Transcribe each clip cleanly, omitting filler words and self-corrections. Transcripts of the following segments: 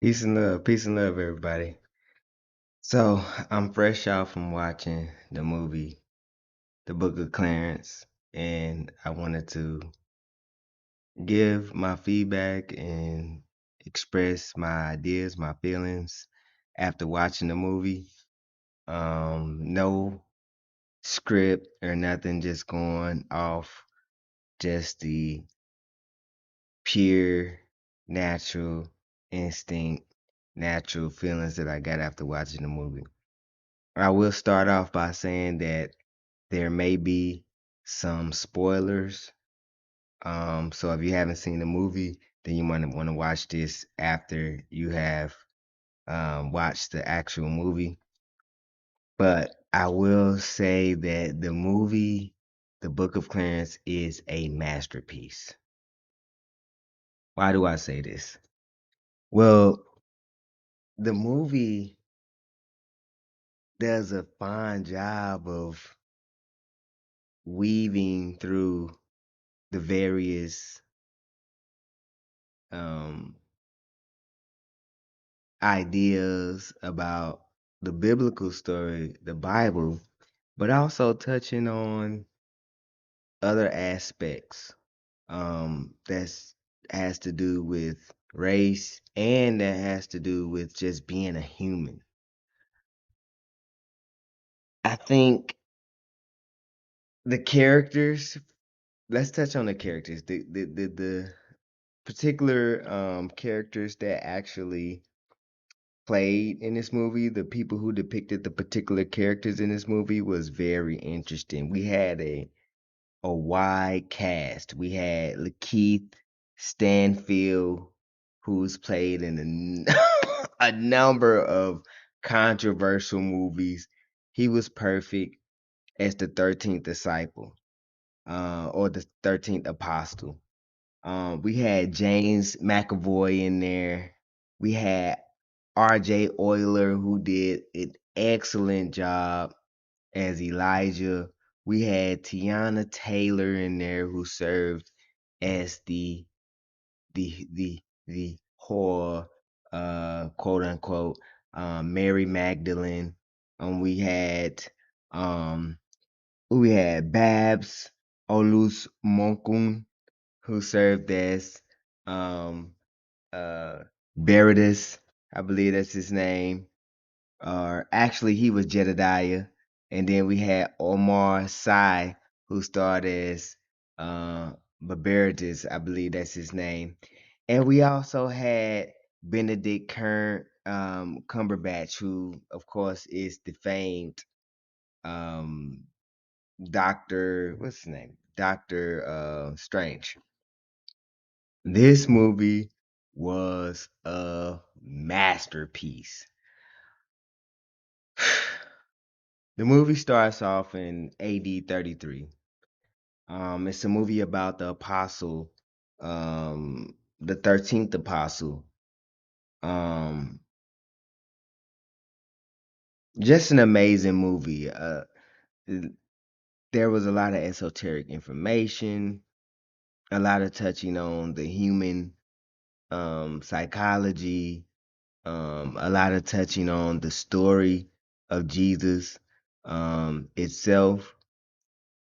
Peace and love, everybody. So I'm fresh out from watching the movie, The Book of Clarence, and I wanted to give my feedback and express my ideas, my feelings after watching the movie. No script or nothing, just going off just the pure, natural instinct, natural feelings that I got after watching the movie. I will start off by saying that there may be some spoilers. So if you haven't seen the movie, then you might want to watch this after you have watched the actual movie. But I will say that the movie, The Book of Clarence, is a masterpiece. Why do I say this? Well, the movie does a fine job of weaving through the various um, ideas about the biblical story, the Bible, but also touching on other aspects that's has to do with race and that has to do with just being a human. I think the characters, let's touch on the characters. The particular characters that actually played in this movie, the people who depicted the particular characters in this movie was very interesting. We had a wide cast. We had Lakeith Stanfield, who's played in a number of controversial movies. He was perfect as the 13th disciple, or the 13th apostle. We had James McAvoy in there. We had RJ Euler, who did an excellent job as Elijah. We had Tiana Taylor in there, who served as the whore, quote unquote, Mary Magdalene. We had um Babs Olus Monkun, who served as um uh Beridus, I believe that's his name. Or actually he was Jedediah. And then we had Omar Sy, who starred as Barbaritus, I believe that's his name. And we also had Benedict Cumberbatch, who of course is the famed um Doctor, what's his name? Doctor Strange. This movie was a masterpiece. The movie starts off in AD 33. It's a movie about the apostle, the 13th apostle. Um, just an amazing movie. There was a lot of esoteric information, a lot of touching on the human psychology, a lot of touching on the story of Jesus itself,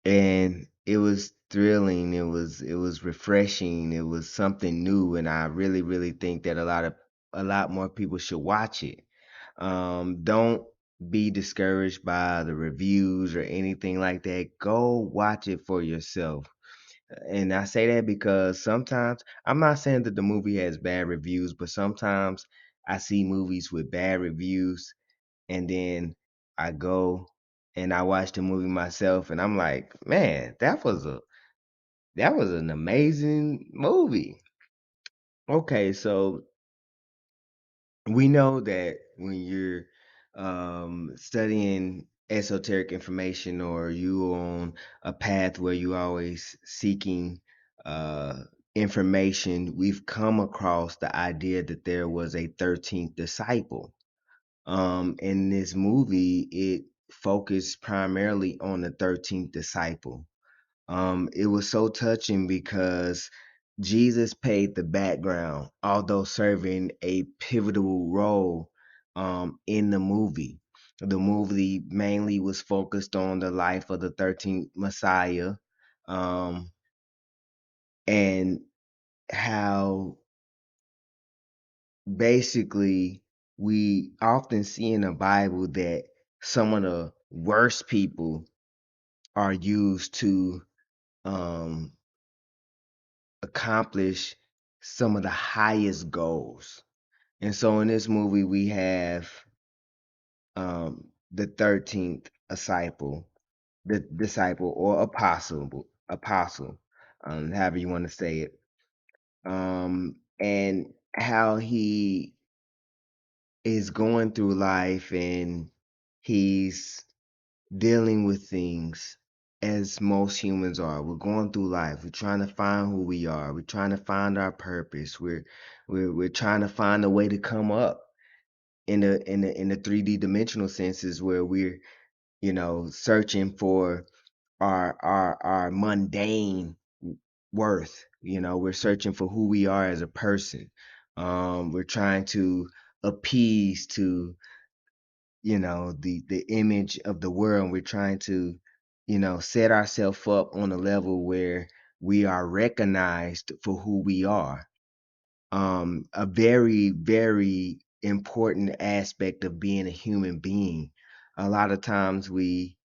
and it was thrilling. It was refreshing. It was something new, and I really think that a lot more people should watch it. Don't be discouraged by the reviews or anything like that. Go watch it for yourself. And I say that because sometimes, I'm not saying that the movie has bad reviews, but sometimes I see movies with bad reviews and then I go and I watch the movie myself and I'm like, man, that was an amazing movie. Okay, so we know that when you're studying esoteric information or you on a path where you always seeking uh information, we've come across the idea that there was a 13th disciple. In this movie, it focused primarily on the 13th disciple. It was so touching because Jesus played the background, although serving a pivotal role in the movie. The movie mainly was focused on the life of the 13th Messiah, um, and how basically we often see in the Bible that some of the worst people are used to um, accomplish some of the highest goals. And so in this movie, we have the 13th disciple, the disciple or apostle, however you want to say it, and how he is going through life and he's dealing with things as most humans are. We're going through life. We're trying to find who we are. We're trying to find our purpose. We're trying to find a way to come up in the 3D dimensional senses where we're, searching for our mundane worth. We're searching for who we are as a person. We're trying to appease to the image of the world. We're trying to set ourselves up on a level where we are recognized for who we are. A very, very important aspect of being a human being. A lot of times we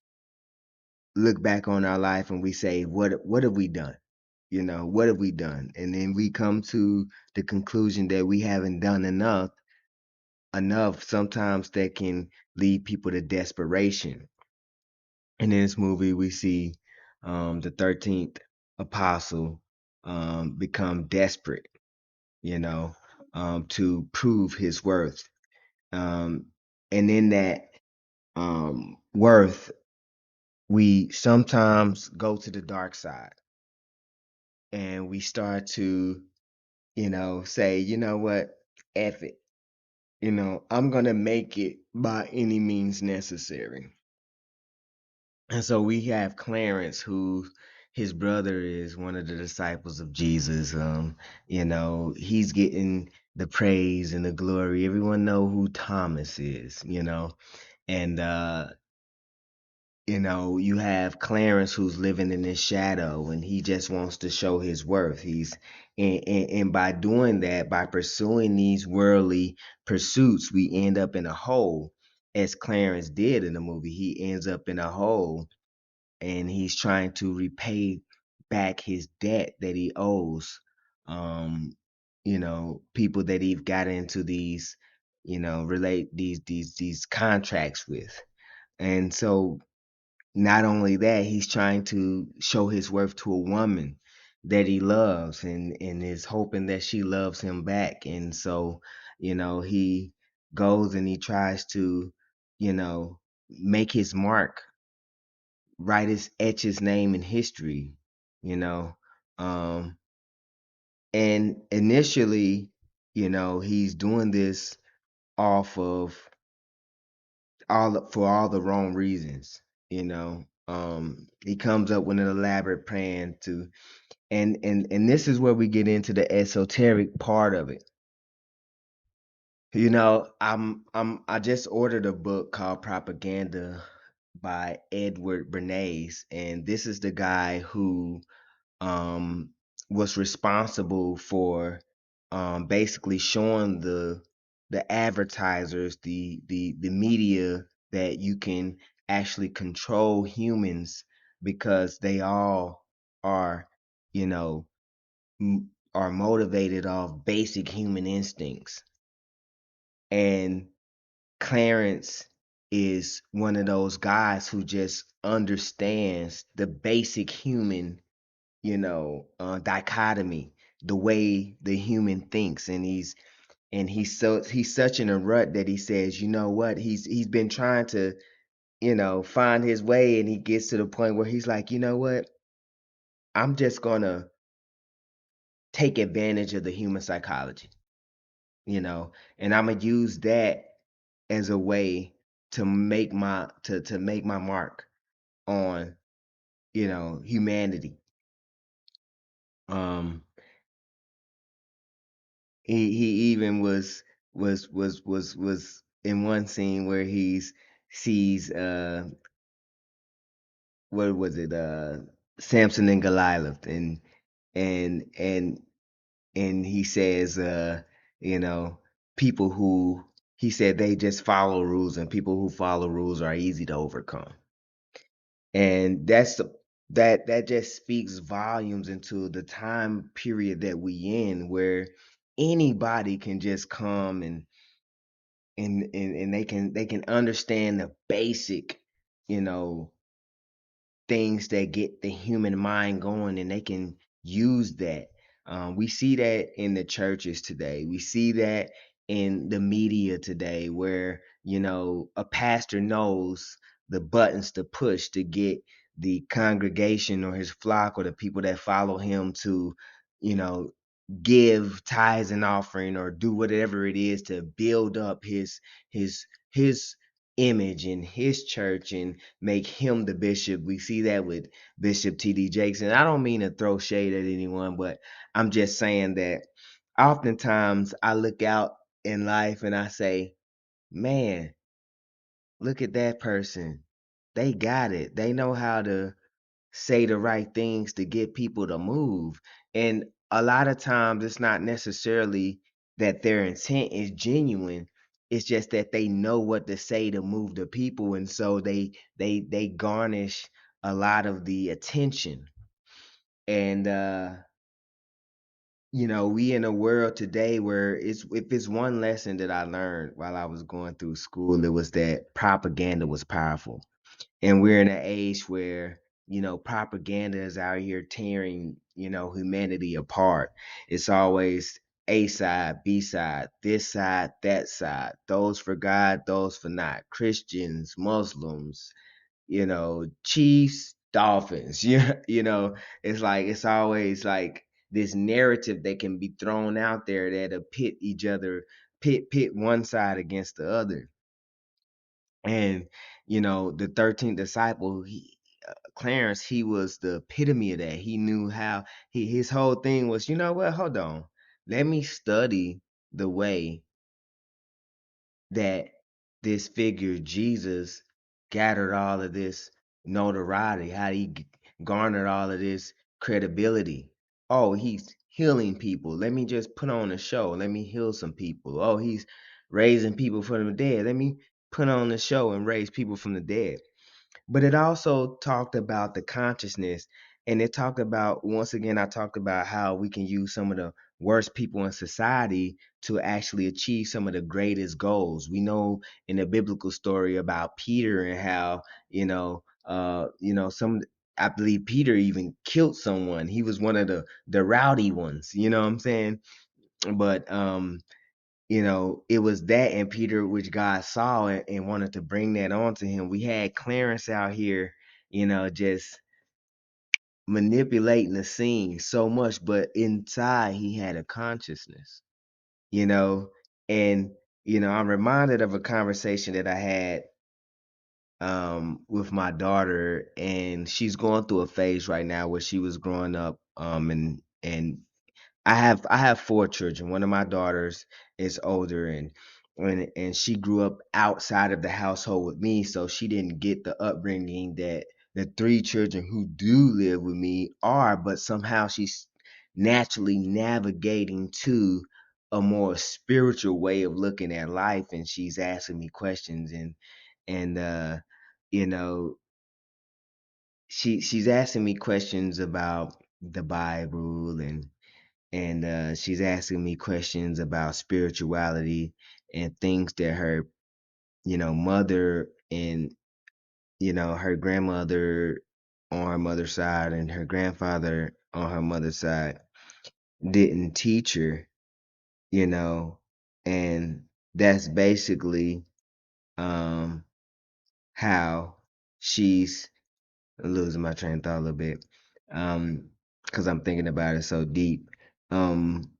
look back on our life and we say, what have we done? What have we done? And then we come to the conclusion that we haven't done enough. Sometimes that can lead people to desperation. And in this movie we see the 13th apostle become desperate, you know, to prove his worth. And in that worth, we sometimes go to the dark side and we start to, say, you know what, F it. I'm going to make it by any means necessary. And so we have Clarence, who his brother is one of the disciples of Jesus. He's getting the praise and the glory. Everyone know who Thomas is, and you have Clarence who's living in his shadow and he just wants to show his worth. And by doing that, by pursuing these worldly pursuits, we end up in a hole, as Clarence did in the movie. He ends up in a hole and he's trying to repay back his debt that he owes, people that he's got into these, relate these contracts with. And so not only that, he's trying to show his worth to a woman that he loves and is hoping that she loves him back. And so, he goes and he tries to, you know, make his mark, etch his name in history, you know. Um, and initially, he's doing this off of for all the wrong reasons, he comes up with an elaborate plan to and this is where we get into the esoteric part of it. I just ordered a book called Propaganda by Edward Bernays, and this is the guy who um was responsible for basically showing the advertisers, the media, that you can actually control humans because they all are, you know, are motivated off basic human instincts. And Clarence is one of those guys who just understands the basic human, dichotomy, the way the human thinks. And he's such in a rut that he says, you know what, he's been trying to, find his way, and he gets to the point where he's like, you know what, I'm just gonna take advantage of the human psychology, and I'm gonna use that as a way to make my mark on, humanity. Um he even was in one scene where he's sees what was it, Samson and Goliath, and and and he says, you know, people who he said they just follow rules, and people who follow rules are easy to overcome. And that just speaks volumes into the time period that we in, where anybody can just come and they can understand the basic, you know, things that get the human mind going, and they can use that. We see that in the churches today. We see that in the media today, where, a pastor knows the buttons to push to get the congregation or his flock or the people that follow him to, you know, give tithes and offering or do whatever it is to build up his image in his church and make him the bishop. We see that with Bishop T.D. Jakes. And I don't mean to throw shade at anyone, but I'm just saying that oftentimes I look out in life and I say, man, look at that person. They got it. They know how to say the right things to get people to move. And a lot of times it's not necessarily that their intent is genuine. It's just that they know what to say to move the people, and so they garnish a lot of the attention. And we in a world today where if it's one lesson that I learned while I was going through school, it was that propaganda was powerful. And we're in an age where, propaganda is out here tearing, humanity apart. It's always A side, B side, this side, that side, those for God, those for not, Christians, Muslims, Chiefs, Dolphins. It's like it's always like this narrative that can be thrown out there that'll pit each other, pit one side against the other. And the 13th disciple, Clarence, he was the epitome of that. He knew how his whole thing was, you know what? Hold on. Let me study the way that this figure Jesus gathered all of this notoriety, how he garnered all of this credibility. Oh, he's healing people. Let me just put on a show. Let me heal some people. Oh, he's raising people from the dead. Let me put on a show and raise people from the dead. But it also talked about the consciousness, and it talked about, once again, I talked about how we can use some of the worst people in society to actually achieve some of the greatest goals. We know in the biblical story about Peter and how, some, I believe Peter even killed someone. He was one of the rowdy ones, you know what I'm saying? But it was that and Peter which God saw and wanted to bring that on to him. We had Clarence out here, just manipulating the scene so much, but inside he had a consciousness, you know, and I'm reminded of a conversation that I had with my daughter, and she's going through a phase right now where she was growing up, and I have four children. One of my daughters is older, and she grew up outside of the household with me, so she didn't get the upbringing that the three children who do live with me are, but somehow she's naturally navigating to a more spiritual way of looking at life, and she's asking me questions, and you know she's asking me questions about the Bible, and she's asking me questions about spirituality and things that her mother and her grandmother on her mother's side and her grandfather on her mother's side didn't teach her, you know and that's basically um how she's losing my train of thought a little bit, because I'm thinking about it so deep. Um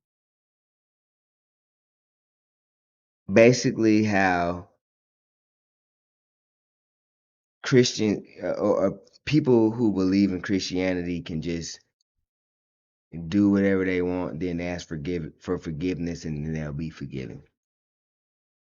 basically how Christian, or people who believe in Christianity can just do whatever they want, then ask for forgiveness, and then they'll be forgiven.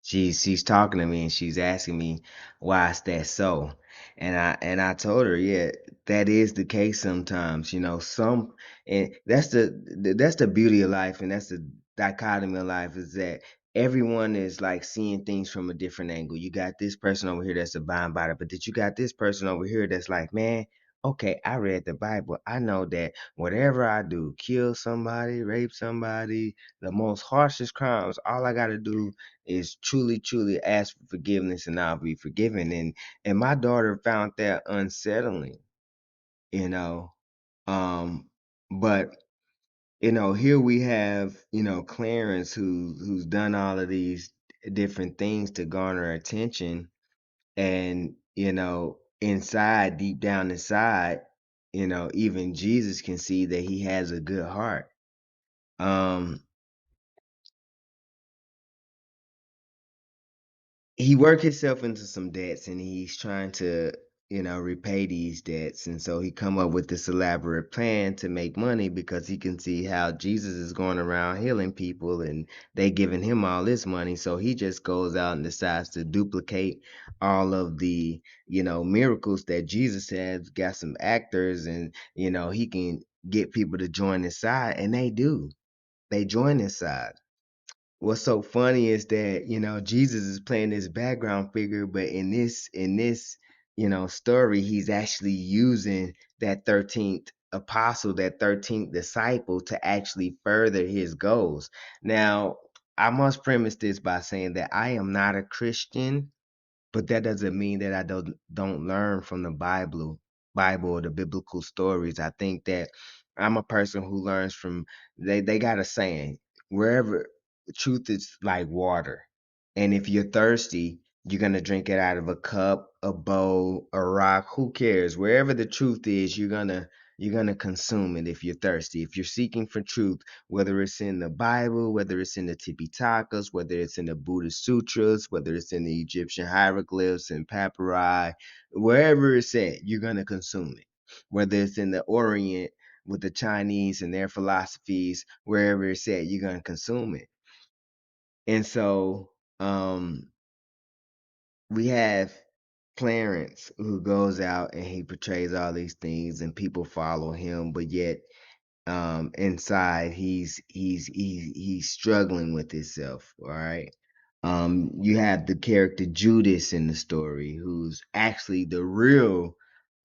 She's talking to me and she's asking me why is that so, and I told her, yeah, that is the case sometimes. Some, and that's the beauty of life, and that's the dichotomy of life, is that everyone is like seeing things from a different angle. You got this person over here that's a bond by it, but that you got this person over here that's like, man, okay, I read the Bible. I know that whatever I do, kill somebody, rape somebody, the most harshest crimes, all I got to do is truly, truly ask for forgiveness and I'll be forgiven. And my daughter found that unsettling, you know. But here we have, Clarence who's done all of these different things to garner attention, and inside, deep down inside, even Jesus can see that he has a good heart. Um he worked himself into some debts and he's trying to repay these debts, and so he come up with this elaborate plan to make money because he can see how Jesus is going around healing people and they giving him all this money, so he just goes out and decides to duplicate all of the miracles that Jesus has, got some actors, and he can get people to join his side, and they join his side. What's so funny is that Jesus is playing this background figure, but in this story, he's actually using that 13th apostle, that 13th disciple, to actually further his goals. Now, I must premise this by saying that I am not a Christian, but that doesn't mean that I don't learn from the Bible or the biblical stories. I think that I'm a person who learns from, they got a saying, wherever truth is like water. And if you're thirsty, you're gonna drink it out of a cup, a bowl, a rock, who cares? Wherever the truth is, you're gonna consume it if you're thirsty. If you're seeking for truth, whether it's in the Bible, whether it's in the Tipitakas, whether it's in the Buddhist sutras, whether it's in the Egyptian hieroglyphs and papyri, wherever it's at, you're going to consume it. Whether it's in the Orient with the Chinese and their philosophies, wherever it's at, you're going to consume it. And so we have Clarence who goes out and he portrays all these things and people follow him, but yet inside he's struggling with himself. All right. You have the character Judas in the story, who's actually the real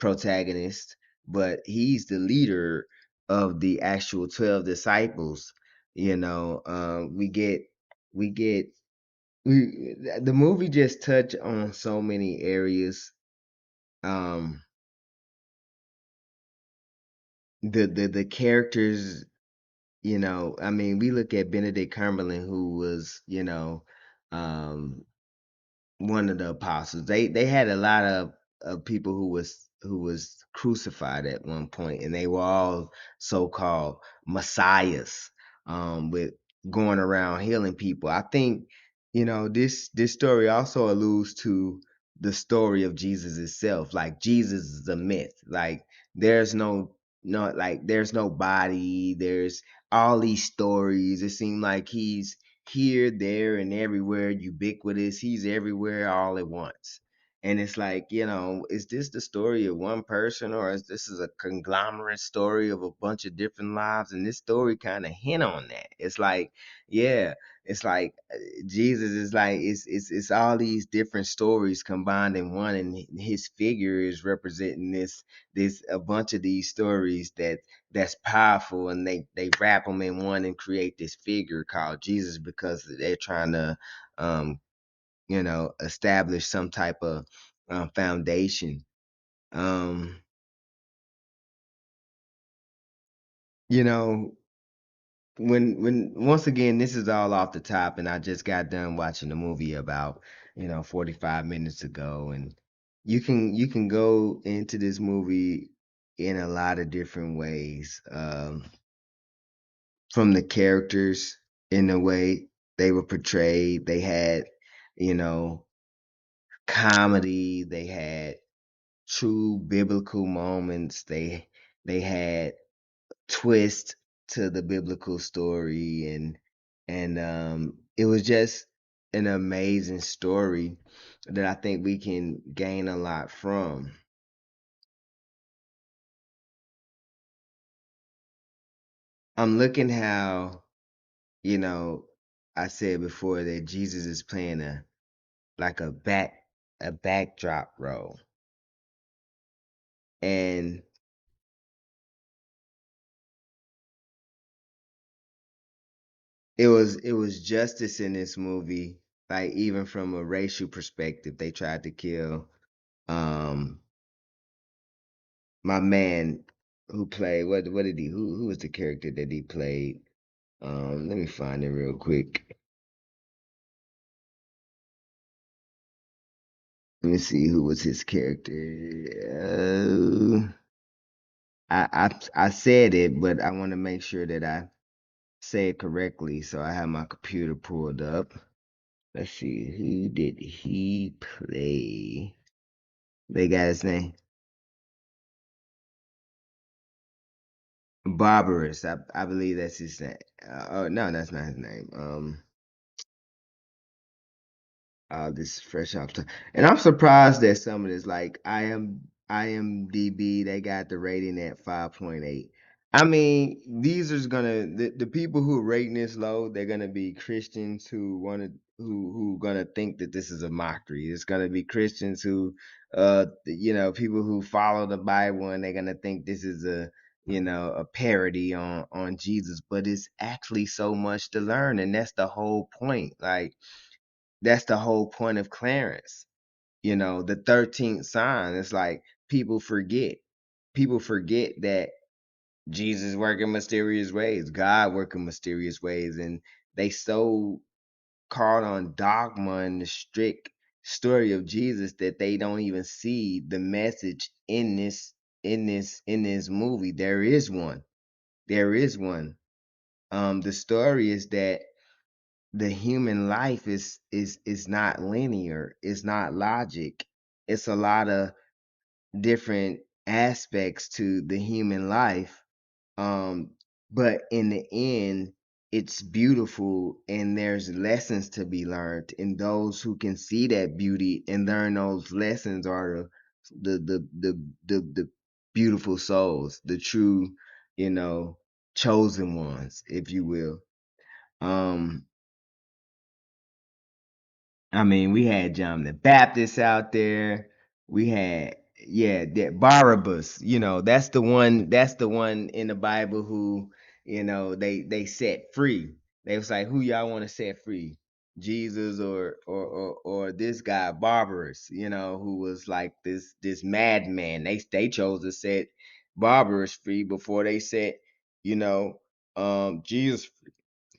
protagonist, but he's the leader of the actual 12 disciples. The movie just touched on so many areas. um the characters, I mean, we look at Benedict Cumberland, who was, um, one of the apostles. They had a lot of people who was crucified at one point, and they were all so-called messiahs, with going around healing people. I think this story also alludes to the story of Jesus itself. Like, Jesus is a myth. Like, there's there's no body. There's all these stories. It seems like he's here, there, and everywhere, ubiquitous. He's everywhere all at once. And it's like, is this the story of one person, or is this is a conglomerate story of a bunch of different lives? And this story kind of hint on that. It's like, yeah, it's like Jesus is like, it's all these different stories combined in one, and his figure is representing this a bunch of these stories that's powerful, and they wrap them in one and create this figure called Jesus, because they're trying to establish some type of foundation. um you know when once again, this is all off the top, and I just got done watching the movie about 45 minutes ago, and you can go into this movie in a lot of different ways, from the characters, in the way they were portrayed. They had, you know, comedy, they had true biblical moments, they had twist to the biblical story, and it was just an amazing story that I think we can gain a lot from. I'm looking how, you know, I said before that Jesus is playing a like a backdrop role. And it was justice in this movie, like even from a racial perspective. They tried to kill um my man who played what did he who was the character that he played? Let me find it real quick. Let me see who was his character. I said it, but I want to make sure that I say it correctly, so I have my computer pulled up. Let's see, who did he play? They got his name. Barbarous. I believe that's his name. Oh no, that's not his name. This is fresh off the, and I'm surprised that some of this, like IMDb, they got the rating at 5.8. I mean, these are gonna the people who are rating this low, they're gonna be Christians who wanna who gonna think that this is a mockery. It's gonna be Christians who people who follow the Bible, and they're gonna think this is a parody on Jesus, but it's actually so much to learn, and that's the whole point. Like, that's the whole point of Clarence. The 13th sign. It's like people forget. People forget that Jesus working mysterious ways, God working mysterious ways, and they so caught on dogma and the strict story of Jesus that they don't even see the message in this movie. There is one. There is one. The story is that the human life is not linear. It's not logic. It's a lot of different aspects to the human life. um but in the end, it's beautiful, and there's lessons to be learned, and those who can see that beauty and learn those lessons are the beautiful souls, the true, chosen ones, if you will. um I mean, we had John the Baptist out there. We had, yeah, that Barabbas. That's the one in the Bible who, they set free. They was like, who y'all want to set free? Jesus or this guy Barbarous, who was like this madman. They chose to set Barbarous free before they set, Jesus.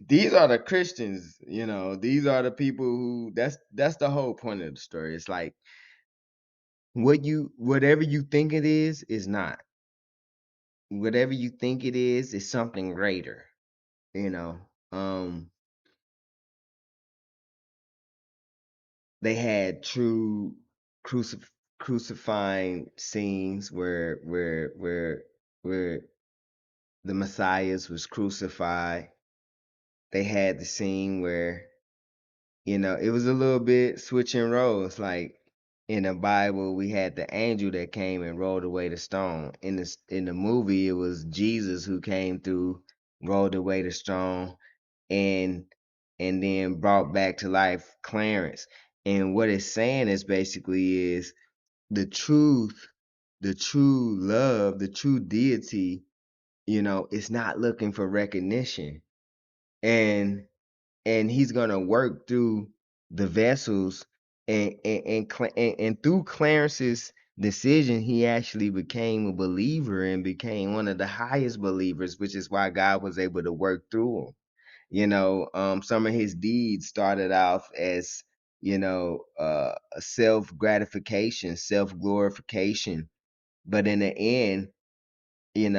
These are the Christians, these are the people who, that's the whole point of the story. It's like, whatever you think it is not. Whatever you think it is something greater, you know. Um they had true crucif- crucifying scenes where the Messiah was crucified. They had the scene where, it was a little bit switching roles. Like, in the Bible, we had the angel that came and rolled away the stone. In the movie, it was Jesus who came through, rolled away the stone, and and then brought back to life Clarence. And what it's saying is basically is the truth, the true love, the true deity, is not looking for recognition. And he's gonna work through the vessels, and through Clarence's decision, he actually became a believer and became one of the highest believers, which is why God was able to work through him. Some of his deeds started off as, a self gratification, self glorification, but in the end, he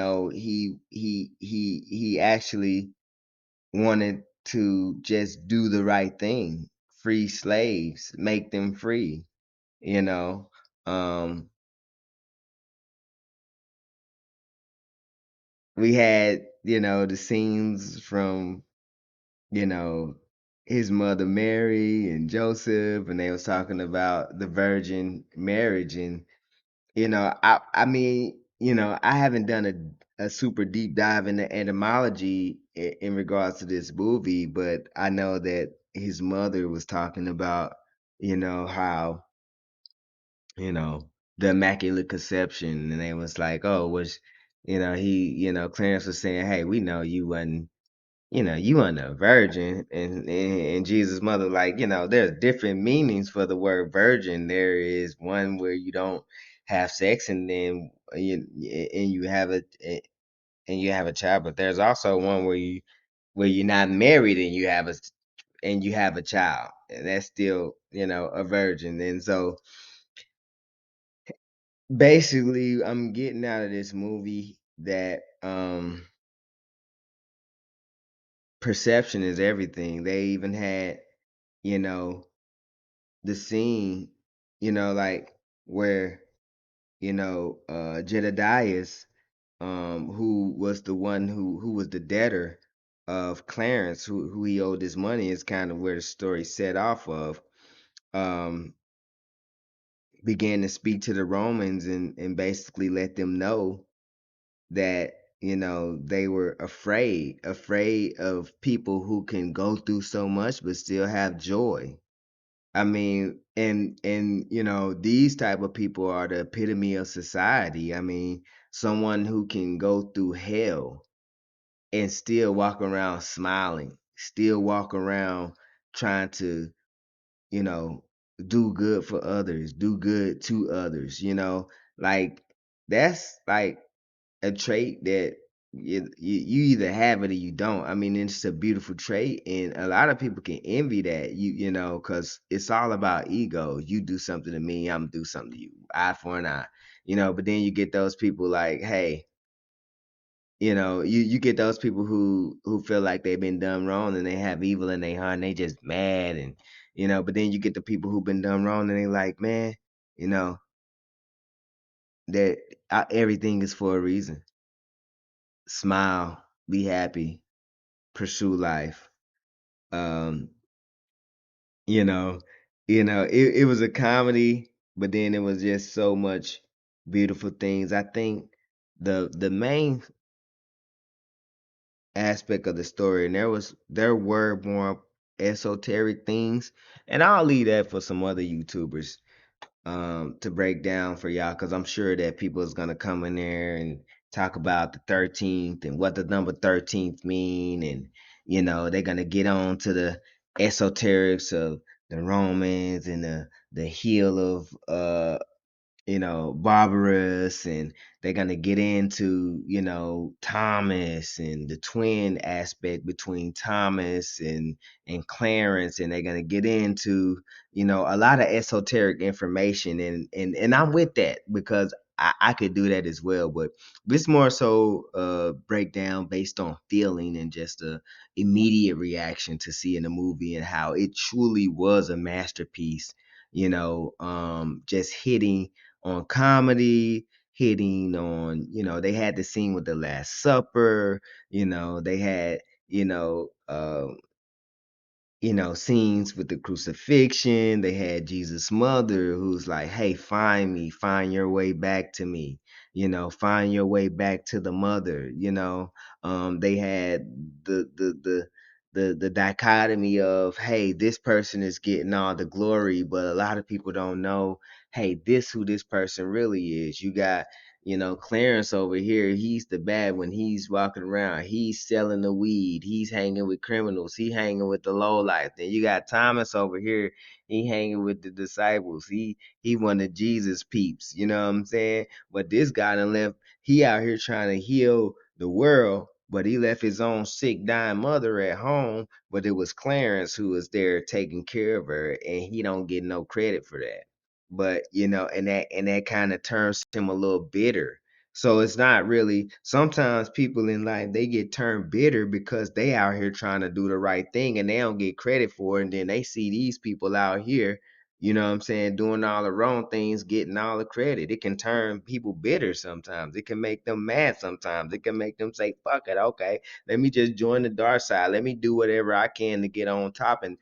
actually wanted to just do the right thing, free slaves, make them free, you know. Um, we had the scenes from, you know, his mother Mary and Joseph, and they was talking about the virgin marriage. And I mean, I haven't done a super deep dive into etymology in regards to this movie, but I know that his mother was talking about, how, you know, the Immaculate Conception, and they was like, oh, was, Clarence was saying, hey, we know you wasn't a virgin, and Jesus' mother, like, there's different meanings for the word virgin. There is one where you don't have sex, and then you have a child, but there's also one where you're not married and you have a child, and that's still, a virgin. And so basically, I'm getting out of this movie that perception is everything. They even had, you know the scene, like, where, Jedediah, who was the one who was the debtor of Clarence, who he owed his money, is kind of where the story set off of. Um, Began to speak to the Romans, and basically let them know that, they were afraid of people who can go through so much but still have joy. I mean, and these type of people are the epitome of society. I mean, someone who can go through hell and still walk around smiling, still walk around trying to, you know, do good for others, do good to others, like, that's like a trait that you either have it or you don't. I mean, it's a beautiful trait, and a lot of people can envy that. Because it's all about ego. You do something to me, I'm gonna do something to you. Eye for an eye. But then you get those people like, hey, you get those people who feel like they've been done wrong, and they have evil in their heart, and they just mad. And but then you get the people who've been done wrong, and they like, man, you know that everything is for a reason. Smile, be happy, pursue life. Um, you know, it was a comedy, but then it was just so much beautiful things. I think the main aspect of the story, and there were more esoteric things, and I'll leave that for some other YouTubers to break down for y'all, because I'm sure that people is gonna come in there and talk about the 13th and what the number 13th mean, and they're gonna get on to the esoterics of the Romans and the heel of Barbarous, and they're gonna get into, Thomas and the twin aspect between Thomas and Clarence, and they're gonna get into, a lot of esoteric information, and I'm with that, because I could do that as well. But this more so breakdown based on feeling and just a immediate reaction to seeing the movie, and how it truly was a masterpiece, just hitting on comedy, hitting on, they had the scene with the Last Supper, they had, you know, uh, scenes with the crucifixion. They had Jesus' mother who's like, hey, find me, find your way back to me, find your way back to the mother. They had the dichotomy of, hey, this person is getting all the glory, but a lot of people don't know, hey, this who this person really is. You got, Clarence over here, he's the bad one. He's walking around, he's selling the weed, he's hanging with criminals, he hanging with the low life. Then you got Thomas over here, he hanging with the disciples. He one of Jesus peeps, you know what I'm saying? But this guy done left, he out here trying to heal the world, but he left his own sick, dying mother at home. But it was Clarence who was there taking care of her, and he don't get no credit for that. But and that kind of turns him a little bitter. So it's not really, sometimes people in life, they get turned bitter because they out here trying to do the right thing, and they don't get credit for it. And then they see these people out here, You know what I'm saying? Doing all the wrong things, getting all the credit. It can turn people bitter sometimes. It can make them mad sometimes. It can make them say, fuck it, okay, let me just join the dark side. Let me do whatever I can to get on top. And